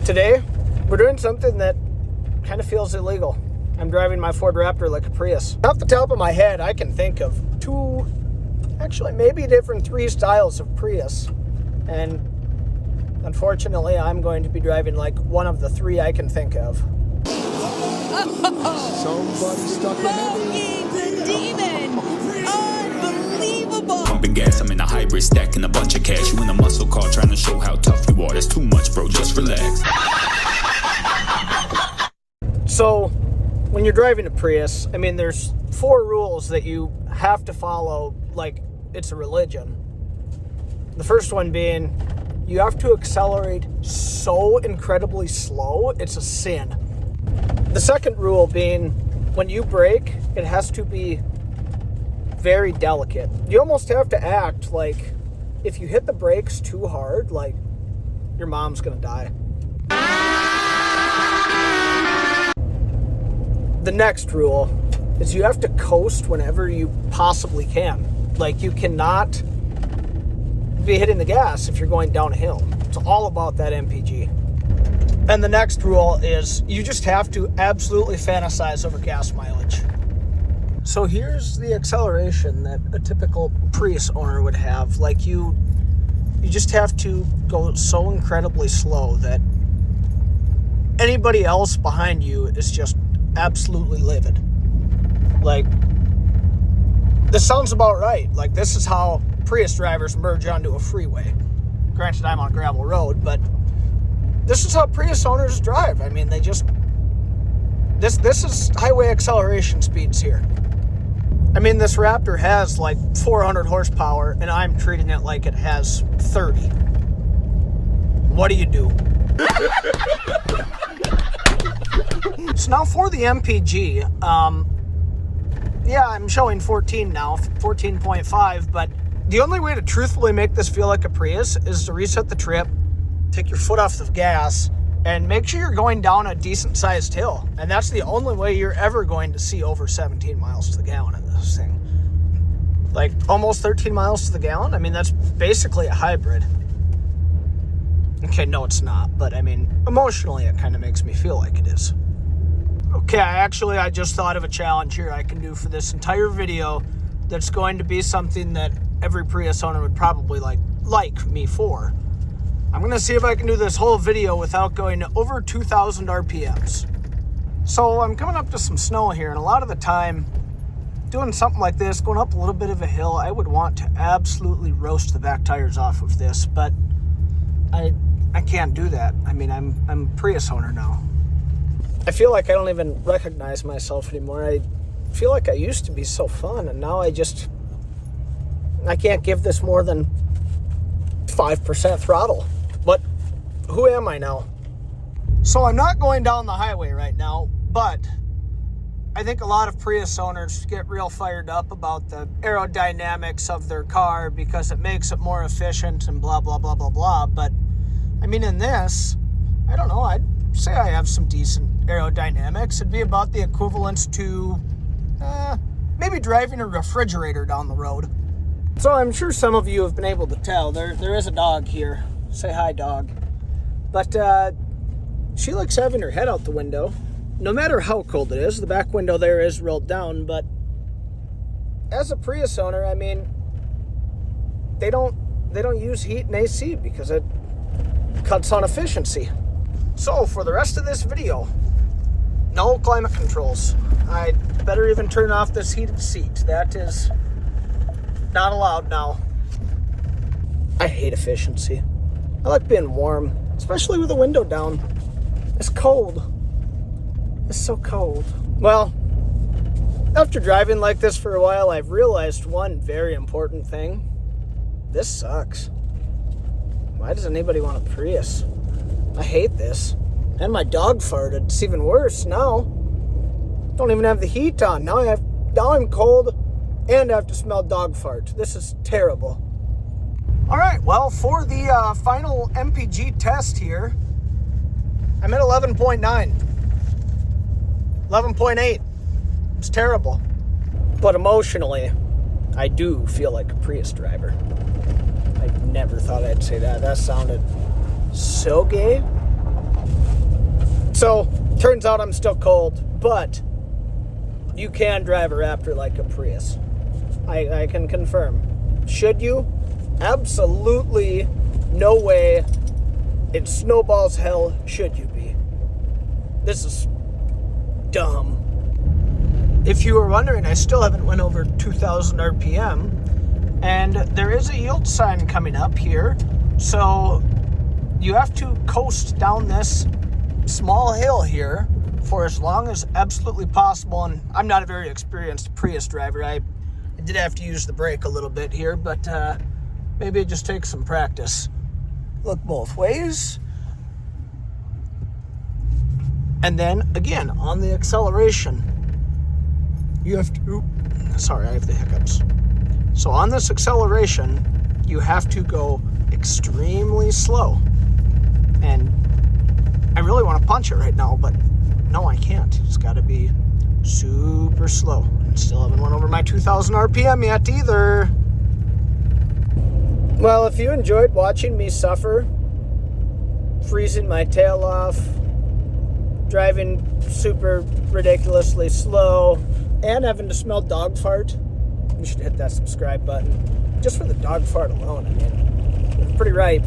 Today, we're doing something that kind of feels illegal. I'm driving my Ford Raptor like a Prius. Off the top of my head, I can think of two, actually maybe different three styles of Prius. And unfortunately, I'm going to be driving like one of the three I can think of. Somebody stuck Smoking the demon! Unbelievable! Pumping gas, I'm in a hybrid, stacking a bunch of cash. You in a muscle car trying to show how tough you are. That's too much, bro, just relax. So, when you're driving a Prius, I mean, there's 4 rules that you have to follow like it's a religion. The first one being, you have to accelerate so incredibly slow, it's a sin. The second rule being, when you brake, it has to be very delicate. You almost have to act like if you hit the brakes too hard, like your mom's gonna die. The next rule is you have to coast whenever you possibly can. Like, you cannot be hitting the gas if you're going down a hill. It's all about that MPG. And the next rule is you just have to absolutely fantasize over gas mileage. So here's the acceleration that a typical Prius owner would have. Like, you just have to go so incredibly slow that anybody else behind you is just absolutely livid. Like, this sounds about right. Like, this is how Prius drivers merge onto a freeway. Granted, I'm on a gravel road, but this is how Prius owners drive. I mean, they just... This is highway acceleration speeds here. I mean, this Raptor has like 400 horsepower, and I'm treating it like it has 30. What do you do? So now for the MPG, yeah, I'm showing 14 now, 14.5, but the only way to truthfully make this feel like a Prius is to reset the trip, take your foot off the gas, and make sure you're going down a decent-sized hill. And that's the only way you're ever going to see over 17 miles to the gallon in this thing. Like, almost 13 miles to the gallon? I mean, that's basically a hybrid. Okay, no, it's not, but I mean, emotionally, it kind of makes me feel like it is. Okay, I just thought of a challenge here I can do for this entire video that's going to be something that every Prius owner would probably like me for. I'm going to see if I can do this whole video without going to over 2,000 RPMs. So I'm coming up to some snow here, and a lot of the time, doing something like this, going up a little bit of a hill, I would want to absolutely roast the back tires off of this, but I can't do that. I mean, I'm a Prius owner now. I feel like I don't even recognize myself anymore. I feel like I used to be so fun, and now I can't give this more than 5% throttle. But who am I now? So I'm not going down the highway right now, but I think a lot of Prius owners get real fired up about the aerodynamics of their car because it makes it more efficient and blah, blah, blah, blah, blah. But I mean, in this, I don't know, I'd say I have some decent aerodynamics. It'd be about the equivalent to maybe driving a refrigerator down the road. So I'm sure some of you have been able to tell there is a dog here. Say hi, dog. But she likes having her head out the window. No matter how cold it is, the back window there is rolled down, but as a Prius owner, I mean, they don't use heat and AC because it cuts on efficiency. So for the rest of this video, no climate controls. I'd better even turn off this heated seat. That is not allowed now. I hate efficiency. I like being warm, especially with the window down. It's cold. It's so cold. Well, after driving like this for a while, I've realized one very important thing. This sucks. Why does anybody want a Prius? I hate this. And my dog farted. It's even worse now. Don't even have the heat on. Now I'm cold and I have to smell dog fart. This is terrible. All right, well, for the final MPG test here, I'm at 11.9. 11.8. It's terrible. But emotionally, I do feel like a Prius driver. I never thought I'd say that. That sounded so gay. So, turns out I'm still cold, but you can drive a Raptor like a Prius. I can confirm. Should you? Absolutely no way in snowball's hell should you be. This is dumb. If you were wondering, I still haven't went over 2,000 RPM, and there is a yield sign coming up here, so you have to coast down this small hill here for as long as absolutely possible. And I'm not a very experienced Prius driver. I did have to use the brake a little bit here, but maybe it just takes some practice. Look both ways. And then again, on the acceleration, you have to, sorry, I have the hiccups. So on this acceleration, you have to go extremely slow. And I really want to punch it right now, but no, I can't. It's got to be super slow. Still haven't went over my 2,000 RPM yet either. Well, if you enjoyed watching me suffer, freezing my tail off, driving super ridiculously slow, and having to smell dog fart, you should hit that subscribe button. Just for the dog fart alone, I mean, it's pretty ripe.